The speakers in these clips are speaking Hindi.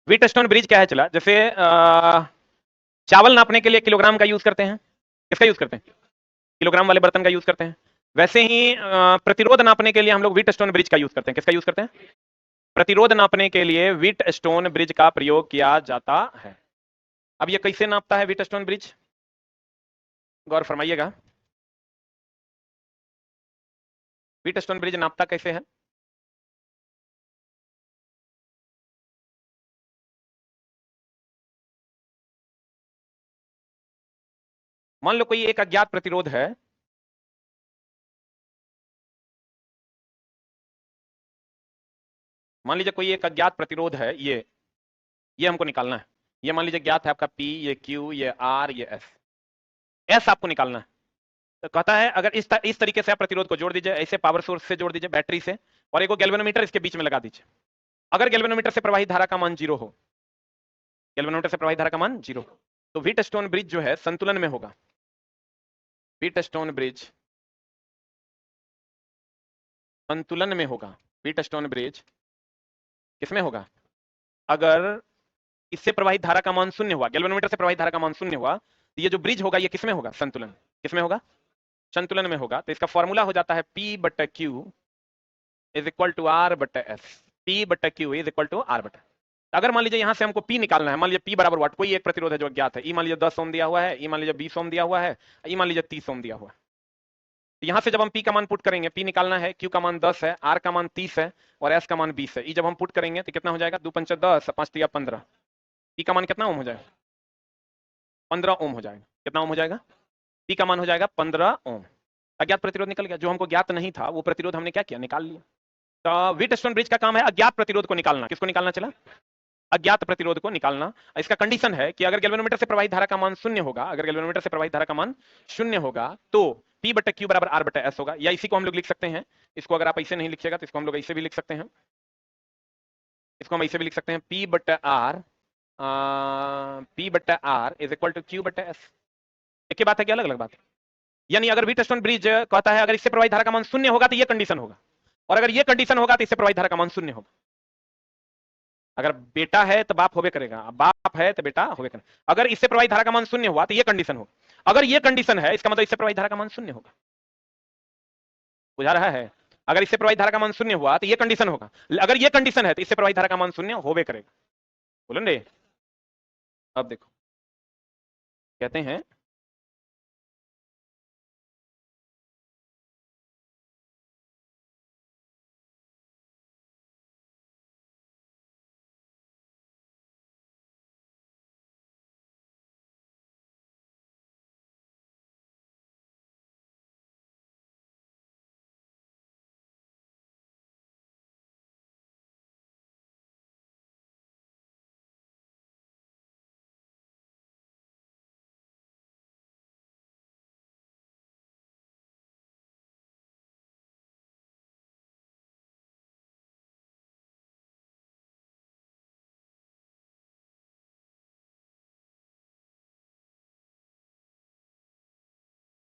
व्हीटस्टोन ब्रिज क्या है चला, जैसे चावल नापने के लिए किलोग्राम का यूज करते हैं, किसका यूज करते हैं? किलोग्राम वाले बर्तन का यूज करते हैं। वैसे ही प्रतिरोध नापने के लिए हम लोग व्हीटस्टोन ब्रिज का यूज करते हैं। किसका यूज करते हैं? प्रतिरोध नापने के लिए व्हीटस्टोन ब्रिज का प्रयोग किया जाता है। अब ये कैसे नापता है व्हीटस्टोन ब्रिज, गौर फरमाइएगा। व्हीटस्टोन ब्रिज नापता कैसे है? मान लो कोई एक अज्ञात प्रतिरोध है, मान लीजिए कोई एक अज्ञात प्रतिरोध है, ये हमको निकालना है। ये मान लीजिए ज्ञात है आपका P, ये Q, ये R, ये S आपको निकालना है। तो कहता है अगर इस तरीके से आप प्रतिरोध को जोड़ दीजिए, ऐसे पावर सोर्स से जोड़ दीजिए, बैटरी से, और एक गैल्वेनोमीटर इसके बीच में लगा दीजिए। अगर गैल्वेनोमीटर से प्रवाहित धारा का मान 0 हो, गैल्वेनोमीटर से प्रवाहित धारा का मान 0, तो व्हीटस्टोन ब्रिज जो है संतुलन में होगा। व्हीटस्टोन ब्रिज संतुलन में होगा। व्हीटस्टोन ब्रिज किसमें होगा? अगर इससे प्रवाहित धारा का मान 0 हुआ, गैल्वेनोमीटर से प्रवाहित धारा का मान 0 हुआ, तो ये जो ब्रिज होगा ये किसमें होगा? संतुलन। किसमें होगा? संतुलन में होगा। तो इसका फॉर्मूला हो जाता है P/Q is equal to R/S। P/Q is equal to R/। अगर मान लीजिए यहां से हमको P निकालना है, मान लीजिए P बराबर वाट, कोई एक प्रतिरोध है जो अज्ञात है, E मान लीजिए 10 ओम दिया हुआ है, E मान लीजिए 20 ओम दिया हुआ है, E मान लीजिए 30 ओम दिया हुआ है। तो यहां से जब हम P का मान पुट करेंगे, P निकालना है, Q का मान 10 है, R का मान 30 है और S का मान 20 है। E जब हम पुट करेंगे तो कितना हो जाएगा? 2 पंच 10, 5 तिया 15। P का मान कितना ओम हो जाएगा? 15 ओम हो जाएगा। कितना ओम हो जाएगा? P का मान हो जाएगा 15 ओम। अज्ञात प्रतिरोध निकल गया। जो हमको ज्ञात नहीं था वो प्रतिरोध हमने क्या किया? निकाल लिया। तो व्हीटस्टोन ब्रिज का काम है अज्ञात प्रतिरोध को निकालना। किसको निकालना चला? अज्ञात प्रतिरोध को निकालना। इसका कंडीशन है कि अगर गैल्वेनोमीटर से प्रवाहित धारा का मान 0 होगा, अगर गैल्वेनोमीटर से प्रवाहित धारा का मान 0 होगा तो P/Q बराबर R/S होगा। या इसी को हम लोग लिख सकते हैं, इसको अगर आप ऐसे नहीं लिखिएगा तो इसको हम लोग ऐसे भी लिख सकते हैं, इसको हम ऐसे भी लिख सकते हैं P/R is equal to Q/S। एक ही बात है कि अलग अलग बात है? यानी अगर व्हीटस्टोन ब्रिज कहता है अगर इससे प्रवाहित धारा का मान 0 होगा तो ये कंडीशन होगा, और अगर ये कंडीशन होगा तो इससे प्रवाहित धारा का मान 0 होगा। अगर बेटा है तो बाप होबे करेगा, बाप है तो बेटा होबे करेगा। अगर इससे प्रवाहित धारा का मान 0 हुआ तो ये कंडीशन होगा। अगर ये कंडीशन है इसका मतलब इससे प्रवाहित धारा का मान 0 होगा। बुझा रहा है? अगर इससे प्रवाहित धारा का मान 0 हुआ तो ये कंडीशन होगा। अगर ये कंडीशन है तो इससे प्रवाहित धारा का मान 0 होबे करेगा। बोलो रे। अब देखो, कहते हैं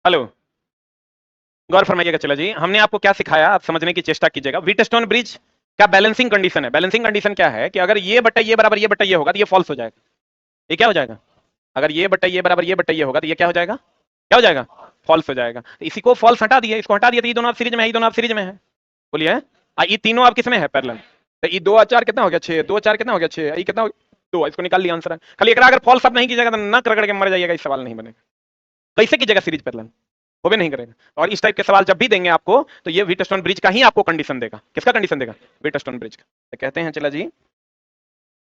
हेलो, गौर फरमाइएगा। चलो जी, हमने आपको क्या सिखाया आप समझने की चेष्टा कीजिएगा। व्हीटस्टोन ब्रिज का बैलेंसिंग कंडीशन है। बैलेंसिंग कंडीशन क्या है कि अगर ये बटा ये बराबर ये बटा ये होगा तो ये फॉल्स हो जाएगा। ये क्या हो जाएगा? अगर ये बटा ये बराबर ये बटा ये होगा तो ये क्या हो जाएगा? क्या हो जाएगा? फॉल्स हो जाएगा। तो इसी को फॉल्स हटा दिए, इसको हटा दिया तो ये दोनों आप सीरीज में है, ये दोनों आप सीरीज में है। बोलिए, ये तीनों आप किसमें है? पैरेलल। तो ये 2 और 4 कितना हो गया? 6। 2 और 4 कितना हो गया? 6। ये कितना हो गया? 2। इसको निकाल लिया आंसर है। खाली एकरा अगर फॉल्स आप नहीं कीजिएगा तो नक रगड़ के मर जाइएगा, इस सवाल नहीं बनेगा। कैसे कीजिएगा सीरीज पैरेलल? वो भी नहीं करेगा। और इस टाइप के सवाल जब भी देंगे आपको तो ये व्हीटस्टोन ब्रिज का ही आपको कंडीशन देगा। किसका कंडीशन देगा? व्हीटस्टोन ब्रिज का। तो कहते हैं चला जी,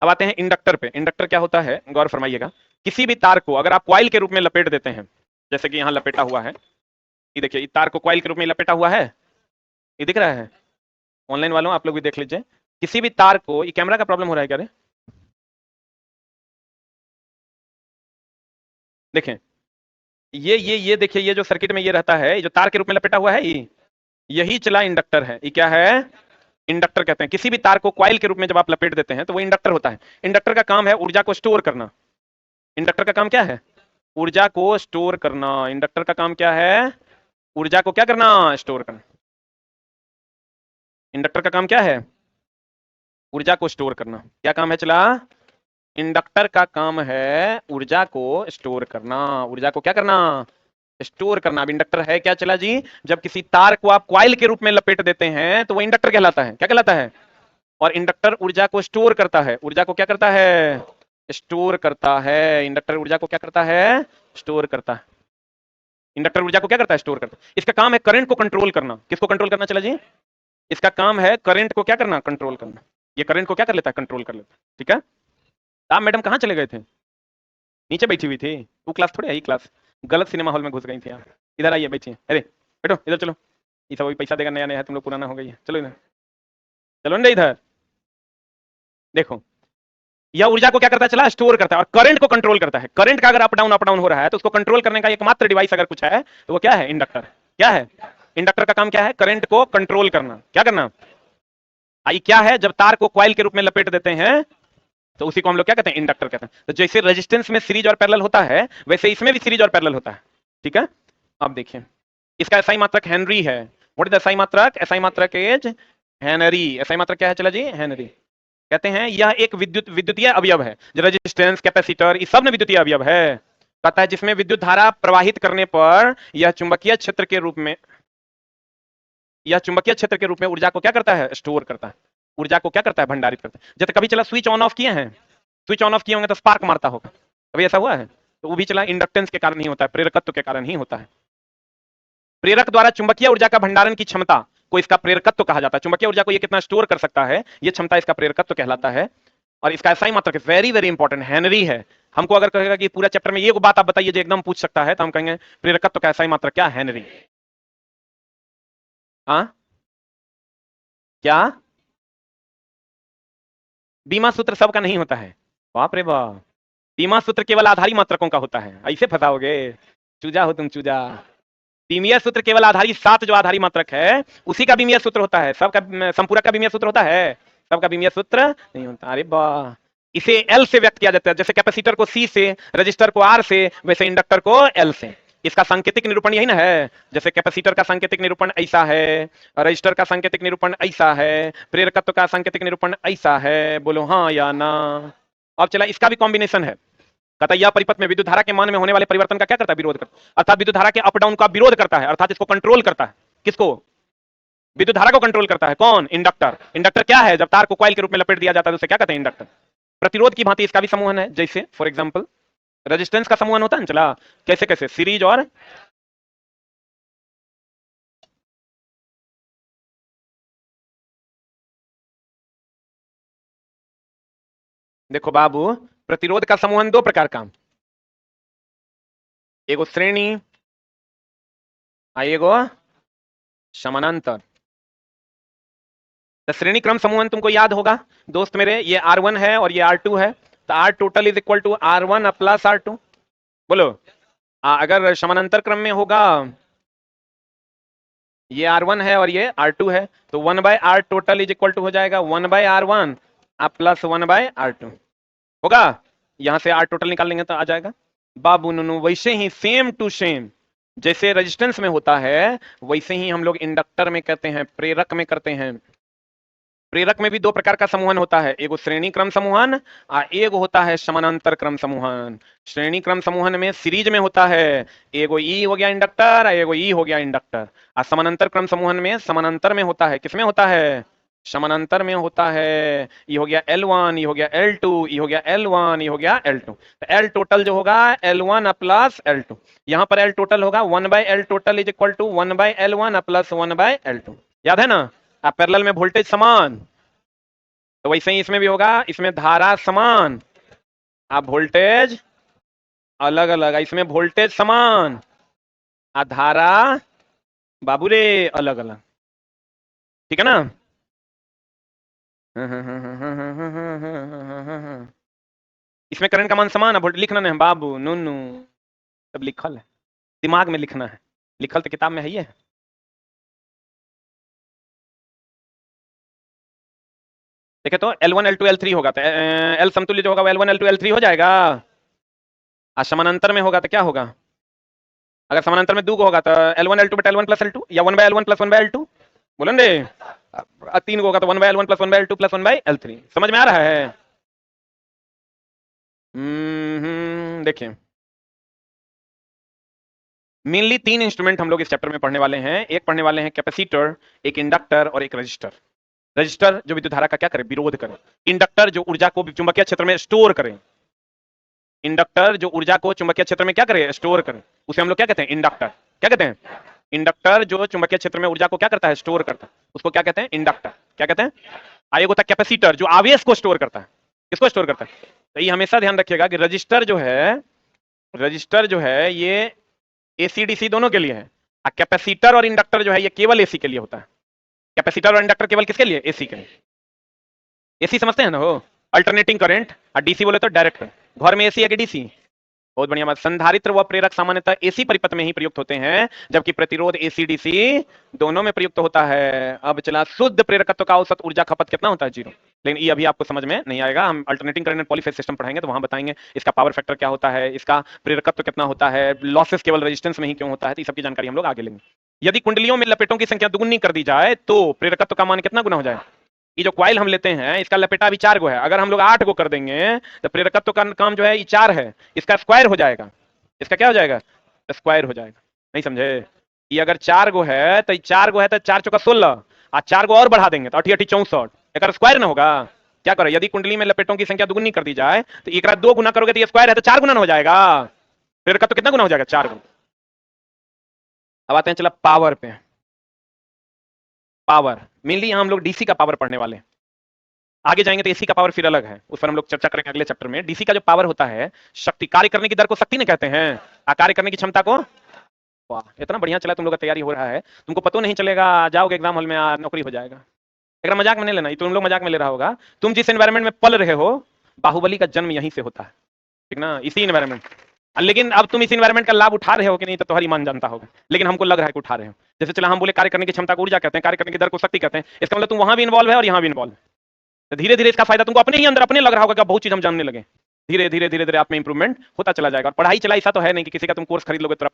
अब आते हैं इंडक्टर पे। इंडक्टर क्या होता है, गौर फरमाइएगा। किसी भी तार को अगर आप कॉइल के रूप में लपेट देते हैं, जैसे कि यहां लपेटा हुआ है, ये देखिए, इस तार को कॉइल के रूप में लपेटा हुआ है, ये दिख रहा है? ऑनलाइन वालों आप लोग भी देख लीजिए। किसी भी तार को, ये कैमरा का प्रॉब्लम हो रहा है क्या रे? देखें, ये देखिए, ये जो सर्किट में ये रहता है, ये जो तार के रूप में लपेटा हुआ है, ये यही चला इंडक्टर है। ये क्या है? इंडक्टर कहते हैं। किसी भी तार को कॉइल के रूप में जब आप लपेट देते हैं तो वो इंडक्टर होता है। इंडक्टर का काम है ऊर्जा को स्टोर करना। इंडक्टर का काम क्या है? ऊर्जा को स्टोर करना। इंडक्टर का काम क्या है? ऊर्जा को क्या करना? स्टोर करना। इंडक्टर का काम क्या है? ऊर्जा को स्टोर करना। क्या काम है चला? इंडक्टर का काम है ऊर्जा को स्टोर करना, ऊर्जा को क्या करना, स्टोर करना। अब इंडक्टर है क्या चला जी, जब किसी तार को आप कॉइल के रूप में लपेट देते हैं तो वो इंडक्टर कहलाता है। क्या कहलाता है? और इंडक्टर ऊर्जा को स्टोर करता है। ऊर्जा को क्या करता है? स्टोर करता है। इंडक्टर ऊर्जा को क्या करता है? स्टोर करता है। इंडक्टर ऊर्जा को क्या करता है? स्टोर करता है। इसका काम है करंट को कंट्रोल करना। किसको कंट्रोल करना चला जी? इसका काम है करंट को क्या करना? कंट्रोल करना। ये करंट को क्या कर लेता है? कंट्रोल कर लेता है। ठीक है। आप मैडम कहाँ चले गए थे? नीचे बैठी हुई थी। वो क्लास थोड़ी आई क्लास, गलत सिनेमा हॉल में घुस गई थी आप। इधर आइए बैठिए। अरे बैठो इधर चलो। ये सब अभी पैसा देगा, नया नया है, तुम लोग पुराना हो गई है। चलो इधर चलो ना इधर। देखो, यह ऊर्जा को क्या करता है? चला स्टोर करता है और करंट को कंट्रोल करता है। करंट का अगर अप डाउन हो रहा है तो उसको कंट्रोल करने का एकमात्र डिवाइस अगर कुछ है तो वो क्या है? इंडक्टर। क्या है? इंडक्टर का काम क्या है? करंट को कंट्रोल करना। क्या करना? आई क्या है? जब तार को कॉइल के रूप में लपेट देते हैं तो उसी को हम लोग क्या कहते हैं? इंडक्टर कहते हैं। तो जैसे रेजिस्टेंस में सीरीज और पैरेलल होता है वैसे इसमें भी सीरीज और पैरेलल होता है। ठीक है। अब देखिए, इसका एसआई मात्रक हेनरी है। व्हाट इज एसआई मात्रक? एसआई मात्रक इज हेनरी। एसआई मात्रक क्या है चला जी? हेनरी। कहते हैं यह एक विद्युतीय अवयव है। जो रेजिस्टेंस, कैपेसिटर, ये सब में विद्युतीय अवयव है। कहता है जिसमें विद्युत धारा प्रवाहित करने पर यह चुंबकीय क्षेत्र के रूप में, यह चुंबकीय क्षेत्र के रूप में ऊर्जा को क्या करता है? स्टोर करता है। ऊर्जा को क्या करता है? भंडारित करता है। जैसे कभी चला स्विच ऑन ऑफ किए हैं, स्विच ऑन ऑफ किए होंगे तो स्पार्क मारता होगा, कभी ऐसा हुआ है? तो वो भी चला इंडक्टेंस के कारण ही होता है, प्रेरकत्व के कारण ही होता है। प्रेरक द्वारा चुंबकीय ऊर्जा का भंडारण की क्षमता को इसका प्रेरकत्व कहा जाता है। चुंबकीय ऊर्जा को ये कितना स्टोर कर सकता है, ये क्षमता इसका प्रेरकत्व कहलाता है। और इसका एसआई मात्रक वेरी वेरी इंपॉर्टेंट हेनरी है। हमको अगर कहेगा कि पूरा चैप्टर में ये बात आप बताइए जो एकदम पूछ सकता है तो हम कहेंगे प्रेरकत्व का एसआई मात्रक क्या? हेनरी। हाँ क्या? बीमा सूत्र सबका नहीं होता है। बाप रे बाप, बीमा सूत्र केवल आधारी मात्रकों का होता है। ऐसे फंसाओगे, चूजा हो तुम चूजा। बीमीय सूत्र केवल आधारी 7 जो आधारी मात्रक है उसी का बीमीय सूत्र होता है। सबका संपूरक का बीमीय सूत्र होता है? सबका बीमीय सूत्र नहीं होता। अरे वाह, इसे एल से व्यक्त किया जाता है। जैसे कैपेसिटर को सी से, रजिस्टर को आर से, वैसे इंडक्टर को एल से। इसका सांकेतिक निरूपण यही ना है। जैसे कैपेसिटर का सांकेतिक निरूपण ऐसा है, रजिस्टर का सांकेतिक निरूपण ऐसा है, प्रेरकत्व का सांकेतिक निरूपण ऐसा है। बोलो हाँ या ना। अब चला इसका भी कॉम्बिनेशन है। कहता है यह परिपथ में विद्युत धारा के मान में होने वाले परिवर्तन का क्या करता है? विरोध करता है। अर्थात विद्युत धारा के अप डाउन का विरोध करता है, अर्थात इसको कंट्रोल करता है। किसको? विद्युत धारा को कंट्रोल करता है। कौन? इंडक्टर। इंडक्टर क्या है? जब तार को कॉइल के रूप में लपेट दिया जाता है तो उसे क्या कहते हैं? इंडक्टर। प्रतिरोध की भांति इसका भी समूहन है। जैसे फॉर एग्जाम्पल रेजिस्टेंस का समूहन होता है ना, चला कैसे कैसे? सीरीज और देखो बाबू, प्रतिरोध का समूहन दो प्रकार का, एगो श्रेणी एगो समानांतर। तो श्रेणी क्रम समूहन तुमको याद होगा दोस्त मेरे, ये R1 है और ये R2 है। तो R total is equal to R1 plus R2। बोलो, अगर समानांतर क्रम में होगा, ये R1 है और ये R2 है, तो 1/R total is equal to हो जाएगा 1/R1 प्लस 1/R2 होगा। यहां से R टोटल निकाल लेंगे तो आ जाएगा। बाबू नुनू, वैसे ही सेम टू सेम जैसे रेजिस्टेंस में होता है वैसे ही हम लोग इंडक्टर में कहते हैं, प्रेरक में करते हैं। प्रेरक में भी दो प्रकार का समूहन होता है, एगो श्रेणी क्रम समूहन और एक होता है समानांतर क्रम समूहन। श्रेणी क्रम समूहन में सीरीज में होता है, एगो ई हो गया इंडक्टर और एगो ई हो गया इंडक्टर। और समानांतर क्रम समूहन में समानांतर में होता है। किसमें होता है? समानांतर में होता है। ये हो गया L1, ये हो गया L2, ये हो गया L1, ये हो गया L2। तो L टोटल जो होगा L1 प्लस L2। यहां पर L टोटल होगा 1/L total is equal to 1/L1 plus 1/L2। याद है ना? आप पैरेलल में वोल्टेज समान, तो वैसे ही इसमें भी होगा। इसमें धारा समान, आप वोल्टेज अलग अलग। इसमें वोल्टेज समान आ धारा बाबू रे अलग अलग। ठीक है ना? इसमें करंट का मान समान है, वोल्टेज लिखना नहीं बाबू, नो नो, सब लिखल है, दिमाग में लिखना है। लिखल तो किताब में है ही है। देखे तो L1 L2 L3 होगा तो L समतुल्य जो होगा वो L1 L2 L3 हो जाएगा। और समानांतर में होगा तो क्या होगा? अगर समानांतर में दो को होगा तो L1 L2 बटा L1 प्लस L2 या 1/L1 प्लस 1/L2। बोलो रे, तीन को होगा तो 1/L1 plus 1/L2 plus 1/L3। समझ में आ रहा है? देखिए मेनली 3 इंस्ट्रूमेंट हम लोग इस चैप्टर में पढ़ने वाले हैं। एक पढ़ने वाले हैं कैपेसिटर, एक इंडक्टर और एक रजिस्टर। रजिस्टर जो विद्युत धारा का क्या करे, विरोध करे। इंडक्टर जो ऊर्जा को चुंबकीय क्षेत्र में स्टोर करे। इंडक्टर जो ऊर्जा को चुंबकीय क्षेत्र में क्या करे, स्टोर करे, उसे हम लोग क्या कहते हैं, इंडक्टर। क्या कहते हैं, इंडक्टर जो चुंबकीय क्षेत्र में ऊर्जा को क्या करता है, स्टोर करता है, उसको क्या कहते हैं, इंडक्टर। क्या कहते हैं। एक होता है कैपेसिटर जो आवेश को स्टोर करता है। किसको स्टोर करता है, तो ये हमेशा ध्यान रखिएगा कि रजिस्टर जो है ये एसी डीसी दोनों के लिए है। कैपेसिटर और इंडक्टर जो है ये केवल एसी के लिए होता है। कैपेसिटर और इंडक्टर केवल किसके लिए, एसी के लिए। एसी समझते हैं ना हो, अल्टरनेटिंग करंट, और डीसी बोले तो डायरेक्ट। घर में एसी है कि डीसी, बहुत बढ़िया बात। संधारित्र व प्रेरक सामान्यतः एसी परिपथ में ही प्रयुक्त होते हैं, जबकि प्रतिरोध एसी डीसी दोनों में प्रयुक्त होता है। अब चला शुद्ध प्रेरकत्व का औसत ऊर्जा खपत कितना होता है, 0। लेकिन ये अभी आपको समझ में नहीं आएगा, हम अल्टरनेटिंग करंट पॉलीफेज सिस्टम पढ़ाएंगे तो वहां बताएंगे इसका पावर फैक्टर क्या होता है, इसका प्रेरकत्व कितना होता है, लॉसेस केवल रेजिस्टेंस में ही क्यों होता है, तो सबकी जानकारी हम लोग आगे लेंगे। यदि कुंडलियों में लपेटों की संख्या दुगुनी कर दी जाए तो प्रेरकत्व का मान कितना गुना हो जाए। ये जो क्वाइल हम लेते हैं इसका लपेटा अभी 4 गो है, अगर हम लोग 8 गो कर देंगे तो प्रेरकत्व का काम जो है ये 4 है, इसका स्क्वायर हो जाएगा। इसका क्या हो जाएगा, स्क्वायर हो जाएगा। नहीं समझे, ये अगर 4 गो है तो 4 गो है तो 4 चौका 16, और 4 गो और बढ़ा देंगे तो 8 8 64, एक स्क्वायर ना होगा। क्या करो, यदि कुंडली में लपेटों की संख्या दुगुनी कर दी जाए तो एक 2 गुना करोगे तो ये स्क्वायर है तो 4 गुना हो जाएगा। प्रेरकत्व कितना गुना हो जाएगा, 4 गुना। अब आते हैं चला पावर पे। पावर मेनली यहां हम लोग डीसी का पावर पढ़ने वाले हैं, आगे जाएंगे तो एसी का पावर फिर अलग है, उस पर हम लोग चर्चा करेंगे अगले चैप्टर में। डीसी का जो पावर होता है, शक्ति, कार्य करने की दर को शक्ति ने कहते हैं, कार्य करने की क्षमता को। वाह, इतना बढ़िया चला तुम लोग का तैयारी हो रहा है, तुमको पता नहीं चलेगा, जाओगे एग्जाम हॉल में नौकरी हो जाएगा। एक मजाक में नहीं लेना, तुम लोग मजाक में ले रहा होगा। तुम जिस एनवायरमेंट में पल रहे हो, बाहुबली का जन्म यहीं से होता है, ठीक ना, इसी एनवायरमेंट। लेकिन अब तुम इस एनवायरमेंट का लाभ उठा रहे हो कि नहीं तो तुम्हारी मान जानता होगा, लेकिन हमको लग रहा है कि उठा रहे हो। जैसे चला हम बोले कार्य करने की क्षमता को ऊर्जा कहते हैं, कार्य करने की दर को शक्ति कहते हैं, इसका मतलब तुम वहां भी इन्वॉल्व है और यहाँ भी इन्वॉल्व है। तो धीरे धीरे इसका फायदा तुमको अपने ही अंदर अपने लग रहा होगा कि बहुत चीज हम जानने लगे। धीरे धीरे धीरे धीरे आप में इंप्रूवमेंट होता चला जाएगा। और पढ़ाई चला ऐसा तो है नहीं कि किसी का तुम कोर्स खरीद लोगे तो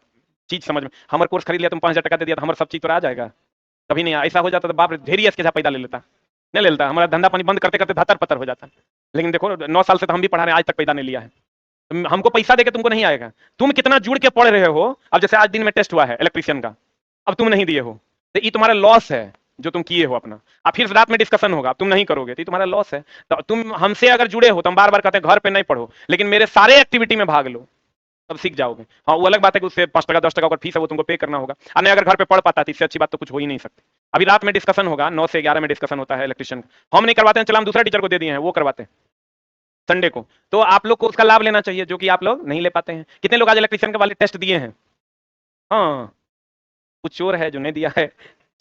चीज समझ में, हमारा कोर्स खरीद लिया तुम 5,000 टका दे दिया तो हमारा सब चीज तो आ जाएगा, कभी नहीं। ऐसा हो जाता तो बाप रे ढेरी इसके पैदा ले लेता, नहीं ले लेता, हमारा धंधा पानी बंद करते करते धतर पत्थर हो जाता। लेकिन देखो 9 साल से तो हम भी पढ़ा रहे हैं, आज तक पैदा नहीं लिया है। हमको पैसा देके तुमको नहीं आएगा, तुम कितना जुड़ के पढ़ रहे हो। अब जैसे आज दिन में टेस्ट हुआ है इलेक्ट्रीशियन का, अब तुम नहीं दिए हो तो ये तुम्हारा लॉस है जो तुम किए हो अपना। अब फिर रात में डिस्कशन होगा, तुम नहीं करोगे तो ये तुम्हारा लॉस है। तो तुम हमसे अगर जुड़े हो तो हम बार बार कहते हैं घर पे नहीं पढ़ो, लेकिन मेरे सारे एक्टिविटी में भाग लो, तब सीख जाओगे। हाँ वो अलग बात है कि उससे 5 टका 10 टका अगर फीस है वो तुमको पे करना होगा, और नहीं अगर घर पे पढ़ पाता तो इससे अच्छी बात तो कुछ हो ही नहीं सकती। अभी रात में डिस्कशन होगा, 9 से 11 में डिस्कशन होता है इलेक्ट्रीशियन, हम नहीं करवाते हैं, चला हम दूसरा टीचर को दे दिए हैं, वो करवाते हैं संडे को। तो आप लोग को उसका लाभ लेना चाहिए जो कि आप लोग नहीं ले पाते हैं। कितने लोग आज इलेक्ट्रीशियन के वाले टेस्ट दिए हैं, हाँ कुछ चोर है जो नहीं दिया है।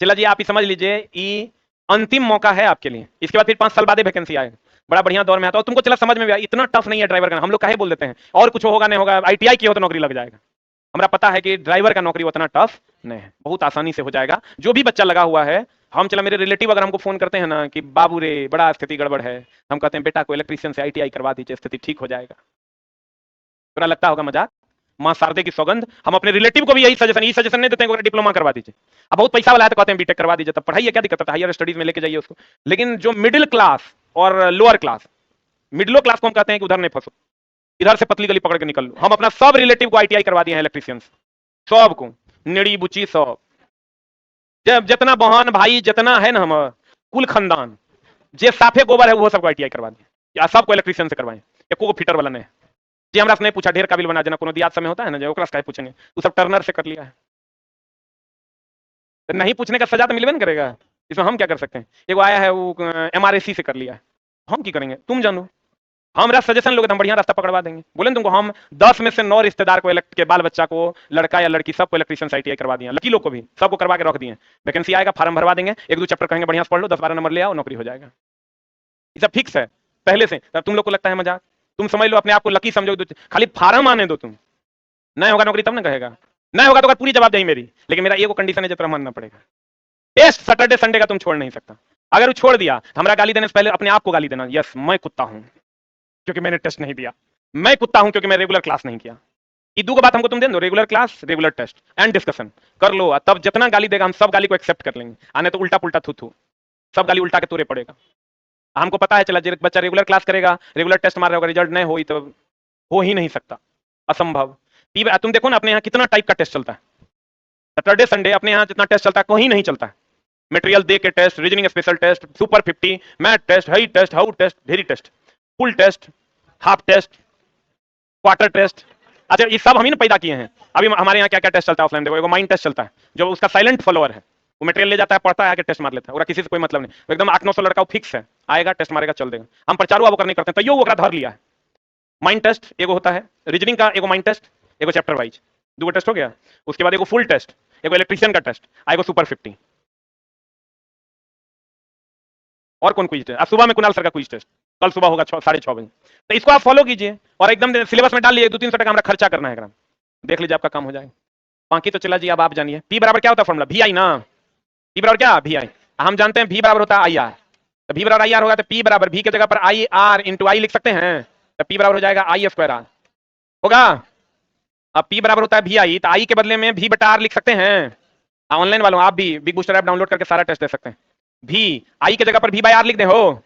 चला जी आप ही समझ लीजिए ये अंतिम मौका है आपके लिए, इसके बाद फिर 5 साल बाद वैकेंसी आएगा, बड़ा बढ़िया दौर में आता है। और तुमको चला समझ में भी आया इतना टफ नहीं है ड्राइवर का, हम लोग काहे बोल देते हैं और कुछ होगा नहीं होगा, आईटीआई की हो तो नौकरी लग जाएगा। हमारा पता है कि ड्राइवर का नौकरी उतना टफ नहीं है, बहुत आसानी से हो जाएगा। जो भी बच्चा लगा हुआ है, हम चला मेरे रिलेटिव अगर हमको फोन करते हैं ना कि बाबू रे बड़ा स्थिति गड़बड़ है, हम कहते हैं बेटा को इलेक्ट्रीशियन से आईटीआई करवा दीजिए, स्थिति ठीक हो जाएगा। बुरा लगता होगा मजाक, मां शारदे की सौगंध, हम अपने रिलेटिव को भी यही सजेशन नहीं देते हैं, डिप्लोमा करवा दीजिए। अब बहुत पैसा वाला है तो कहते हैं बीटेक करवा दीजिए, तब पढ़ाइए क्या दिक्कत है, हायर स्टडीज में लेके जाइए उसको। लेकिन जो मिडिल क्लास और लोअर क्लास, मिडिलो क्लास को हम कहते हैं कि उधर नहीं फंसो, इधर से पतली गली पकड़ के निकल लो। हम अपना सब रिलेटिव को आईटीआई करवा दिए हैं इलेक्ट्रीशियन, सब को, निड़ी बुची सब, जब जितना बहन भाई जितना है ना हम कुल खानदान, जे साफे गोबर है वो सबको आईटीआई करवा दिए, सबको इलेक्ट्रीशियन से करवाएं, एको को फिटर वाला नहीं। जी हमरा से नहीं पूछा, ढेर काबिल बना देना, कोनो दियाद समय होता है ना जो ओकरा से पूछेंगे, वो सब टर्नर से कर लिया है। तो नहीं पूछने का सजा तो मिलवे नहीं करेगा, इसमें हम क्या कर सकते हैं। एगो आया है वो एमआरएसी से कर लिया है, हम की करेंगे तुम जानो, हमारा सजेशन लोगे तो हम बढ़िया रास्ता पकड़वा देंगे। बोले तुमको हम 10 में से 9 रिश्तेदार को के बाल बच्चा को, लड़का या लड़की सबको इलेक्ट्रीशियन आईटीआई करवा दिए, लड़की लोग को भी सबको करवा के रख दिए। वैकेंसी आएगा फॉर्म भरवा देंगे, 1-2 चैप्टर कहेंगे बढ़िया से पढ़ लो, 10-12 नंबर ले आओ, नौकरी हो जाएगा। ये सब फिक्स है पहले से। तब तुम लोग को लगता है मजाक, तुम समझ लो अपने आप को लकी समझो, खाली फार्म आने दो, तुम नहीं होगा नौकरी तब ना कहेगा, नहीं होगा तो पूरी जवाबदेही मेरी। लेकिन मेरा एगो कंडीशन है जो मानना पड़ेगा, टेस्ट सैटरडे संडे का तुम छोड़ नहीं सकता। अगर वो छोड़ दिया हमारा गाली देने से पहले अपने आप को गाली देना, यस मैं कुत्ता हूं क्योंकि मैंने टेस्ट नहीं दिया, मैं कुत्ता हूं क्योंकि मैं रेगुलर क्लास नहीं किया। ये दो बात हमको तुम दे दो, regular class, regular test and discussion कर लो, तब जितना गाली देगा हम सब गाली को एक्सेप्ट कर लेंगे। आने तो उल्टा पुल्टा थू सब गाली उल्टा के तोरे पड़ेगा। हमको पता है चला बच्चा रेगुलर क्लास करेगा, रेगुलर टेस्ट मार रहा होगा, रिजल्ट नहीं हो तो हो ही नहीं सकता। असंभव। तुम देखो ना अपने यहाँ कितना टाइप का टेस्ट चलता है, सैटरडे संडे अपने यहाँ जितना टेस्ट चलता है कहीं नहीं चलता है। मटेरियल दे के test, reasoning special test, super 50, math test, high test, how test, ढेरी test, full test, half test, quarter test. अच्छा ये सब हम ही ना पैदा किए हैं। अभी हमारे यहाँ क्या क्या टेस्ट चलता है ऑफलाइन, देखो एगो माइंड टेस्ट चलता है जो उसका साइलेंट फॉलोअर है, वो मटेरियल ले जाता है, पढ़ता है, आके टेस्ट मार लेता है, और किसी से कोई मतलब नहीं, एकदम 800-900 लड़का फिक्स है, आएगा टेस्ट मारेगा चल देगा। हम प्रचारू अब करने करते हैं, तो यो ओकरा धर लिया है। माइंड टेस्ट एगो होता है, रीजनिंग का एगो माइंड टेस्ट, एगो चैप्टर वाइज, दो टेस्ट हो गया। उसके बाद एगो फुल टेस्ट, एगो इलेक्ट्रिशियन का टेस्ट, आएगो सुपर 50। और कौन क्विज टेस्ट? आज सुबह में कुणाल सर का क्विज टेस्ट, कल सुबह होगा 6:30 बजे। तो इसको आप फॉलो कीजिए और एकदम सिलेबस में डाल लिए, 200-300 टका हमारा खर्चा करना है, देख लीजिए आपका काम हो जाएगा। बाकी तो चला जी अब आप जानिए पी बराबर क्या होता है फॉर्मूला, वी आई ना, पी बराबर क्या, वी आई। हम जानते हैं वी बराबर होता है आई आर, तो वी बराबर आई आर होगा, तो पी बराबर वी की जगह पर आई आर इंटू आई लिख सकते हैं, तो पी बराबर हो जाएगा आई स्क्वायर आर होगा। अब पी बराबर होता है वी आई, तो आई के बदले में वी बटा आर लिख सकते हैं। ऑनलाइन वालों आप भी बिग बूस्टर ऐप डाउनलोड करके सारा टेस्ट दे सकते हैं। वी आई की जगह पर वी बाय आर लिख दे हो,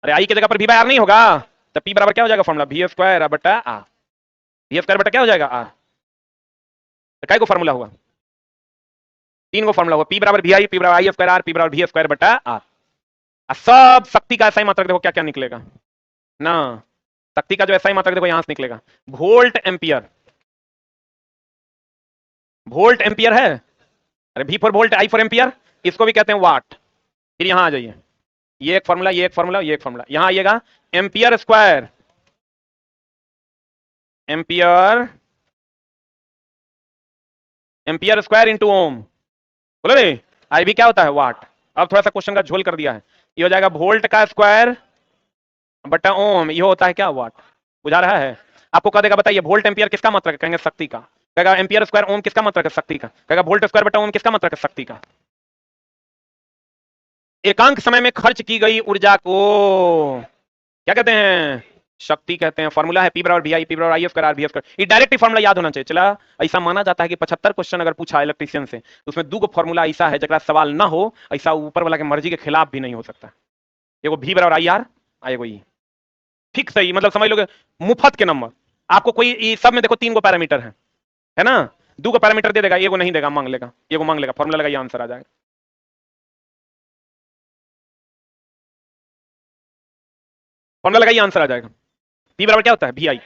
अरे आई की जगह पर वी बाय आर नहीं होगा, तो पी बराबर क्या हो जाएगा फॉर्मूला, वी स्क्वायर बटा आर, वी स्क्वायर बटा क्या हो जाएगा आर। तो काय को फॉर्मूला हुआ, 3 को फॉर्मूला हुआ, पी बराबर वी आई, पी बराबर आई स्क्वायर आर, पी बराबर वी स्क्वायर बटा आर। सब शक्ति का ऐसा ही मात्रक देखो क्या क्या निकलेगा ना, शक्ति का जो ऐसा ही मात्रक देखो यहां से निकलेगा, वोल्ट एम्पियर, वोल्ट एम्पियर है, अरे V for volt, I for ampere, इसको भी कहते हैं वाट। फिर यहां आ जाइए, ये एक फॉर्मूला, ये एक फॉर्मूला, ये एक फॉर्मूला, यहां आइएगा ampere square, ampere, ampere square into ohm, बोलो रे, आई भी क्या होता है वाट। अब थोड़ा सा क्वेश्चन का झोल कर दिया है, ये हो जाएगा वोल्ट का स्क्वायर बटा ओम, ये होता है क्या वाट, बुझा रहा है। आपको कह देगा बताइए वोल्ट एम्पियर किसका मात्रक है, कहेंगे शक्ति का, कहेगा एम्पियर स्क्वायर ओम किसका मात्रक है, शक्ति का, कहेगा वोल्ट स्क्वायर बटा ओम किसका मात्रक है, शक्ति का। एकांक समय में खर्च की गई ऊर्जा को क्या कहते हैं, शक्ति कहते हैं। फॉर्मूला है पी बराबर वी आई, पी बराबर आई स्क्वायर आर वी स्क्वायर, ये डायरेक्ट फॉर्मूला याद होना चाहिए। चला ऐसा माना जाता है कि 75 क्वेश्चन अगर पूछा इलेक्ट्रिशियन से तो उसमें 2 फॉर्मूला ऐसा है जरा सवाल ना हो, ऐसा ऊपर वाला के मर्जी के खिलाफ भी नहीं हो सकता। एगो वी बराबर आई आर, एगो ई फिक्स है, मतलब समझ लोगे मुफ्त के नंबर। आपको कोई सब में देखो 3 पैरामीटर है ना, 2 पैरामीटर दे देगा, एगो नहीं देगा, मांग लेगा, एगो मांग लेगा, फॉर्मूला लगा, ये आंसर आ जाएगा। फॉर्मूला लगाइए आंसर आ जाएगा। पी बराबर क्या होता है वी आई,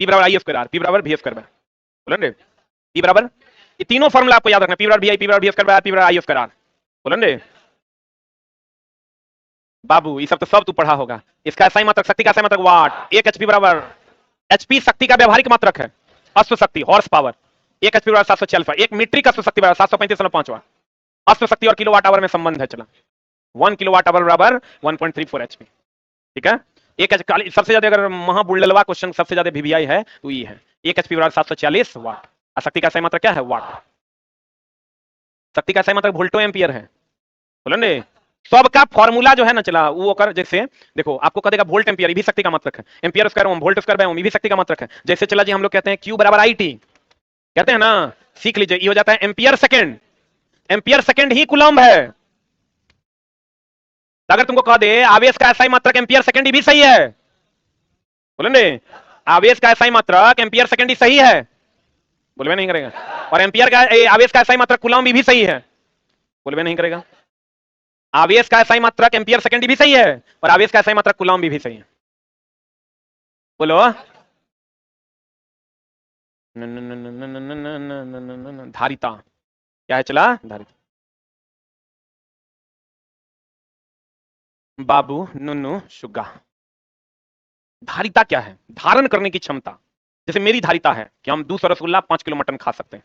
पी बराबर आई स्क्वायर आर, पी बराबर वी स्क्वायर, बोलेंगे पी बराबर, ये तीनों फॉर्मूला आपको याद रखना, पी बराबर वी आई, पी बराबर वी स्क्वायर आर, पी बराबर आई स्क्वायर आर, बोलेंगे बाबू ये सब तो सब तू पढ़ा होगा। इसका ऐसा ही मात्रक, शक्ति का ऐसा मात्रक वाट, 1 एचपी बराबर, एचपी शक्ति का व्यवहारिक मात्रक है, अश्व शक्ति हॉर्स पावर, 1 एचपी बराबर 746, एक मीट्रिक अश्व शक्ति बराबर 735.5 अश्व शक्ति और किलोवाट आवर में संबंध है। चला 1 किलोवाट आवर बराबर 1.34 एचपी, ठीक है। एक सबसे ज्यादा अगर महाबुल्लवा क्वेश्चन सबसे ज्यादा वीवीआई है तो ये है, 1 एचपी बराबर 746 वाट। शक्ति का सही मात्रक क्या है वाट, शक्ति का सही मात्रक वोल्टो एम्पियर है, बोलेंगे सबका फॉर्मूला जो है ना चला वो कर, जैसे देखो आपको कह देगा वोल्ट एम्पियर, ये भी शक्ति का मात्रक है, ampere square ohm, volt square by ohm, ये भी शक्ति का मात्रक है। जैसे चला जी हम लोग कहते हैं Q बराबर IT, कहते हैं ना, सीख लीजिए, ये हो जाता है एम्पियर सेकंड, एम्पियर सेकंड ही कूलम्ब है। अगर तुमको कह दे आवेश का एसआई मात्रक एम्पियर सेकंड ही भी सही है, बोलेंगे आवेश का एसआई मात्रक एम्पियर सेकंड ही सही है, बोलवे नहीं करेगा। और एम्पियर का आवेश का एसआई मात्रक कूलम्ब भी सही है, बोलवे नहीं करेगा। आवेश का एसआई मात्रक एम्पियर सेकंड भी सही है और आवेश का एसआई मात्रक कूलम्ब भी सही है, बोलो। धारिता क्या है चला, धारिता बाबू नुनु शुगा। धारिता क्या है, धारण करने की क्षमता। जैसे मेरी धारिता है कि हम 200 रसगुल्ला 5 किलो मटन खा सकते हैं,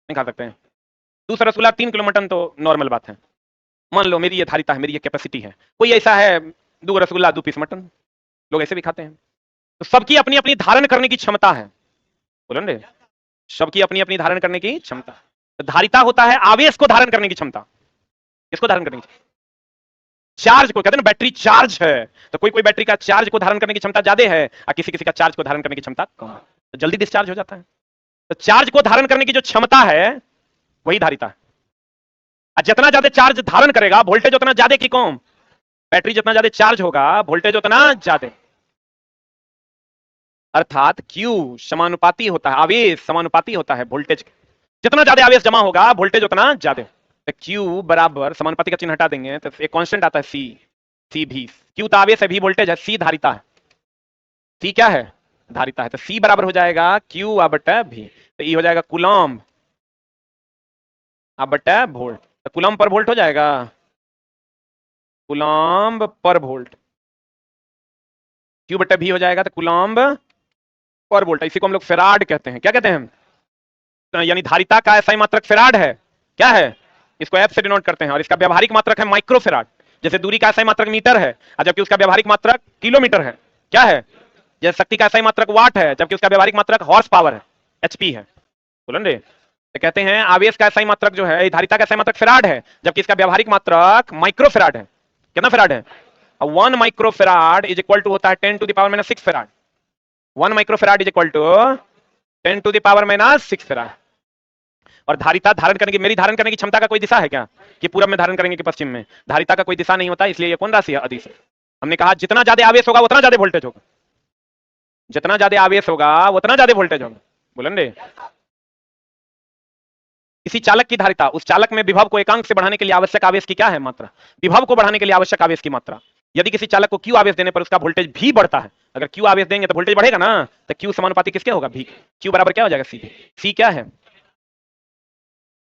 नहीं खा सकते हैं, 200 रसगुल्ला 3 किलो मटन तो नॉर्मल बात है। मान लो मेरी ये धारिता है, मेरी ये कैपेसिटी है। कोई ऐसा है 2 रसगुल्ला 2 पीस मटन, लोग ऐसे भी खाते हैं। तो सबकी अपनी अपनी धारण करने की क्षमता है, बोलो ना, सबकी अपनी अपनी धारण करने की क्षमता। तो धारिता होता है आवेश को धारण करने की क्षमता, किसको धारण करने की, चार्ज को कहते हैं ना, बैटरी चार्ज है तो कोई कोई बैटरी का चार्ज को धारण करने की क्षमता ज्यादा है और किसी किसी का चार्ज को धारण करने की क्षमता कम है, तो जल्दी डिस्चार्ज हो जाता है। तो चार्ज को धारण करने की जो क्षमता है वही धारिता है। जितना ज्यादा चार्ज धारण करेगा वोल्टेज उतना ज्यादा की कम, बैटरी जितना ज्यादा चार्ज होगा वोल्टेज उतना ज्यादा। अर्थात Q समानुपाती होता है, आवेश समानुपाती होता है वोल्टेज। जितना ज्यादा आवेश जमा होगा वोल्टेज उतना ज्यादा। तो Q बराबर, समानुपाती का चिन्ह हटा देंगे तो एक कांस्टेंट आता है C भी। Q तो आवेश है, V वोल्टेज है, C धारिता है। C क्या है? धारिता है। तो C बराबर हो जाएगा Q आ बटा V। तो ये हो जाएगा कूलम्ब आ बटा वोल्ट। तो कूलम्ब पर वोल्ट हो जाएगा, कूलम्ब पर वोल्ट। Q बटा V हो जाएगा तो कूलम्ब पर वोल्ट। इसी को हम लोग फेराड कहते हैं। क्या कहते हैं? तो यानी धारिता का एसआई मात्रक फेराड है। क्या है? इसको एफ से डिनोट करते हैं। और इसका व्यावहारिक मात्रक है माइक्रोफेराड। जैसे दूरी का एसआई मात्रक मीटर है, और जबकि उसका व्यावहारिक मात्रक किलोमीटर है। क्या है? जैसे शक्ति का एसआई मात्रक वाट है, जबकि उसका व्यावहारिक मात्रक हॉर्स पावर है, एचपी है। बोलन रे। तो कहते हैं आवेश का एसआई मात्रक जो है, धारिता का एसआई मात्रक फेराड है, जबकि इसका व्यावहारिक मात्रक माइक्रोफेराड है। कितना फेराड है? 1 माइक्रोफेराड इज इक्वल टू होता है 10 to the power -6 farad. 1 microfarad is equal to 10 to the power -6 farad. और धारिता धारण करने की, मेरी धारण करने की क्षमता का कोई दिशा है क्या कि पूरब में धारण करेंगे कि पश्चिम में? धारिता का कोई दिशा नहीं होता, इसलिए ये कौन राशि है? अदिश। हमने कहा जितना ज्यादा आवेश होगा उतना ज्यादा वोल्टेज होगा, जितना ज्यादा आवेश होगा उतना ज्यादा वोल्टेज होगा। बोलन रे। किसी चालक की धारिता, उस चालक में विभव को एकांक से बढ़ाने के लिए आवश्यक आवेश की क्या है? मात्रा। विभव को बढ़ाने के लिए आवश्यक आवेश की मात्रा। यदि किसी चालक को Q आवेश देने पर उसका वोल्टेज भी बढ़ता है, अगर Q आवेश देंगे तो वोल्टेज बढ़ेगा ना, तो Q समानुपाती किसके होगा? V। Q बराबर क्या हो जाएगा? C। C क्या है?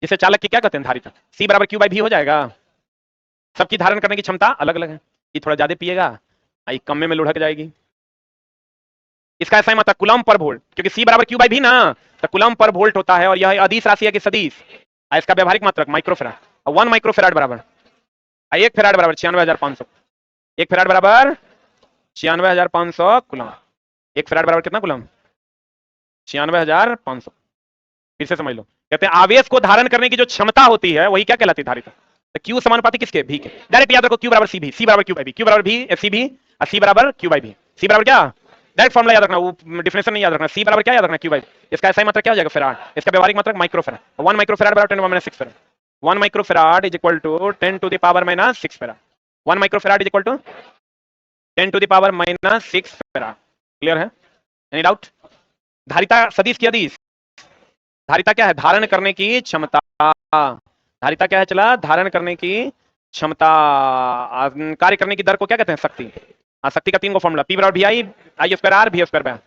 जिसे चालक की क्या कहते हैं? धारिता। C बराबर Q बाई V हो जाएगा। सबकी धारण करने की क्षमता अलग अलग है। ये थोड़ा ज्यादा पिएगा, ये कम में लुढ़क जाएगी। इसका ऐसा ही मतलब कूलम्ब पर वोल्ट, क्योंकि C बराबर Q बाई V ना, तो कूलम्ब पर वोल्ट होता है। और यह अदिश राशि है कि सदिश? इसका व्यावहारिक मात्रक माइक्रोफेराड। 1 माइक्रोफेराड बराबर 1 फेराड बराबर 96,500। 1 फेराड बराबर 96,500 कूलम्ब। 1 फेराड बराबर कितना कूलम्ब? 96,500। फिर से समझ लो, कहते हैं आवेश को धारण करने की जो क्षमता होती है वही क्या कहलाती है? धारिता। तो Q समानुपाती किसके? V के। डायरेक्ट याद रखो, Q बराबर C भी, C बराबर Q बाई V, Q बराबर V C भी, और C बराबर Q बाई V। C बराबर क्या? डायरेक्ट फॉर्मूला याद रखना, वो डिफिनेशन नहीं याद रखना। C बराबर क्या याद रखना? Q by. इसका ऐसा ही मात्रक क्या हो जाएगा? फेराड। इसका व्यावहारिक मात्रक माइक्रोफेराड। 1 माइक्रोफेराड बराबर 10⁻6 farad. 1 microfarad is equal to 10 to the power -6 farad. 1 microfarad is equal to 10 to the power -6 farad. Clear है? Any doubt? धारिता सदिश की अदिश। धारिता क्या है? धारण करने की क्षमता। धारिता क्या है? चला, धारण करने की क्षमता। कार्य करने की दर को क्या कहते हैं? शक्ति। शक्ति का 3 को फॉर्मूला, P बराबर VI I square R V square.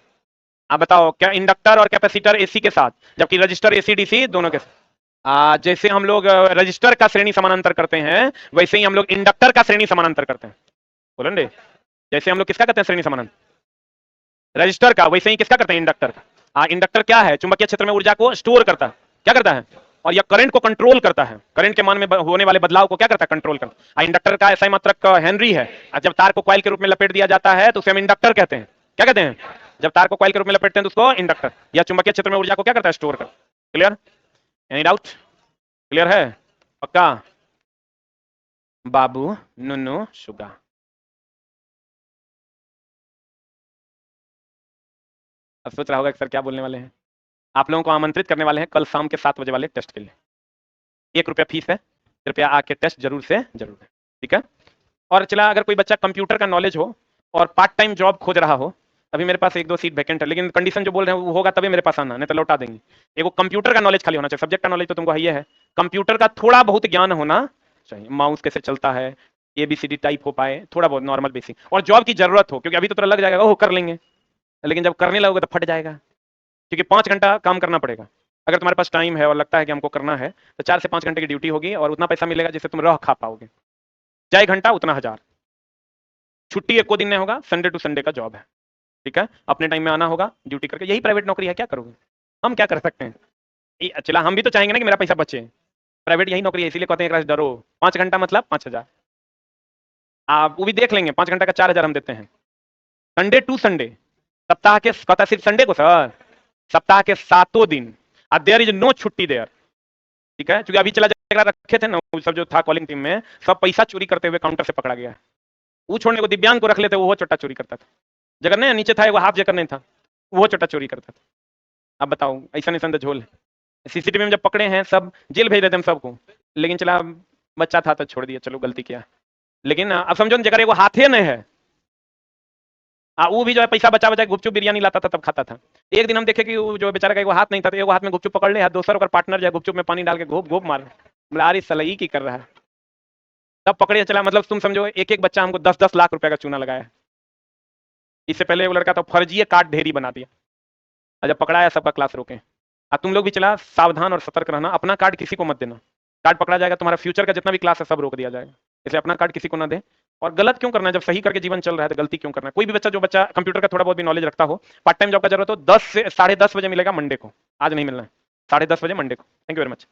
आप बताओ, क्या इंडक्टर और कैपेसिटर AC के साथ, जबकि रजिस्टर AC DC दोनों के साथ। जैसे हम लोग रजिस्टर का श्रेणी समानांतर करते हैं, वैसे ही हम लोग इंडक्टर का श्रेणी समानांतर करते हैं। बोलन रे। जैसे हम लोग किसका करते हैं श्रेणी समानांतर? रजिस्टर का, वैसे ही किसका करते हैं? इंडक्टर का। इंडक्टर क्या है? चुंबकीय क्षेत्र में ऊर्जा को स्टोर करता है। क्या करता है? और यह करंट को कंट्रोल करता है, करंट के मान में होने वाले बदलाव को क्या करता है? कंट्रोल करता है। इंडक्टर का ऐसा मात्रक हेनरी है। जब तार को कॉइल के रूप में लपेट दिया जाता है तो उसे हम इंडक्टर कहते हैं। क्या कहते हैं? जब तार को कॉइल के रूप में लपेटते हैं तो उसको इंडक्टर। या चुंबकीय क्षेत्र में ऊर्जा को क्या करता है? स्टोर करता है। क्लियर? Any doubt? क्लियर है? पक्का? बाबू नुनू शुगा। अब सोच रहा होगा कि सर क्या बोलने वाले हैं। आप लोगों को आमंत्रित करने वाले हैं कल शाम के 7 बजे वाले टेस्ट के लिए। 1 रुपया फीस है, कृपया आके टेस्ट जरूर से जरूर है। ठीक है? और चला, अगर कोई बच्चा कंप्यूटर का नॉलेज हो और पार्ट टाइम जॉब खोज रहा हो, अभी मेरे पास 1-2 सीट वैकेंट है, लेकिन कंडीशन जो बोल रहे हैं वो होगा तभी मेरे पास आना, नहीं तो लौटा देंगे। एगो कंप्यूटर का नॉलेज खाली होना चाहिए, सब्जेक्ट का नॉलेज तो तुमको है ही है, कंप्यूटर का थोड़ा बहुत ज्ञान होना चाहिए। माउस कैसे चलता है, ABCD टाइप हो पाए, थोड़ा बहुत नॉर्मल बेसिक, और जॉब की जरूरत हो, क्योंकि अभी तो तुरा लग जाएगा ओह कर लेंगे, लेकिन जब करने लगोगे तो फट जाएगा, क्योंकि 5 घंटा काम करना पड़ेगा। अगर तुम्हारे पास टाइम है और लगता है कि हमको करना है, तो 4 से 5 घंटे की ड्यूटी होगी और उतना पैसा मिलेगा जिससे तुम रह खा पाओगे। चाहे घंटा उतना 1000। छुट्टी एको दिन नहीं होगा, संडे टू संडे का जॉब है। ठीक है? अपने टाइम में आना होगा, ड्यूटी करके। यही प्राइवेट नौकरी है, क्या करोगे? हम क्या कर सकते हैं? चला, हम भी तो चाहेंगे ना कि मेरा पैसा बचे। प्राइवेट यही नौकरी है, इसीलिए कहते हैं डरो। 5 घंटा मतलब 5,000। आप वो भी देख लेंगे, 5 घंटा का 4,000 हम देते हैं। संडे टू संडे, सप्ताह के, कहता सिर्फ संडे को सर, सप्ताह के 7 दिन। देयर इज नो छुट्टी देयर। ठीक है? क्योंकि अभी चला जाएगा, रखे थे ना वो सब जो था कॉलिंग टीम में, सब पैसा चोरी करते हुए काउंटर से पकड़ा गया। वो छोड़ने को दिव्यांग को रख लेते, वो चोटा चोरी करता था। जगह नहीं नीचे था, वो हाफ जगह नहीं था, वो चोटा चोरी करता था। अब बताओ, ऐसा नहीं संद झोल। सीसीटीवी में जब पकड़े हैं सब, जेल भेज देते हम सबको, लेकिन चला बच्चा था तो छोड़ दिया, चलो गलती किया। लेकिन अब समझो जगह वो हाथे नहीं है, हाँ, वो भी जो है पैसा बचा बचा के गुपचुप बिरयानी लाता था तब खाता था। एक दिन हम देखे कि वो जो बेचारा का एगो हाथ नहीं था, तो एगो हाथ में गुपचुप पकड़ ले, हाथ दोसर ओकर पार्टनर जो है गुपचुप में पानी डाल के घोप घोप मार, बोला अरे साला ई की कर रहा है। तब पकड़े चला, मतलब तुम समझो एक एक बच्चा हमको 10-10 लाख रुपए का चूना लगाया। इससे पहले वो लड़का तो फर्जी कार्ड ढेरी बना दिया, और जब पकड़ाया सबका क्लास रोके। अब तुम लोग भी चला सावधान और सतर्क रहना, अपना कार्ड किसी को मत देना। कार्ड पकड़ा जाएगा, तुम्हारा फ्यूचर का जितना भी क्लास है सब रोक दिया जाएगा। इसलिए अपना कार्ड किसी को ना दे। और गलत क्यों करना है, जब सही करके जीवन चल रहा है तो गलती क्यों करना है। कोई भी बच्चा, जो बच्चा कंप्यूटर का थोड़ा बहुत भी नॉलेज रखता हो, पार्ट टाइम जॉब का जरूरत हो, 10 से 10:30 बजे मिलेगा मंडे को, आज नहीं मिलना है, 10:30 बजे मंडे को। Thank you very much.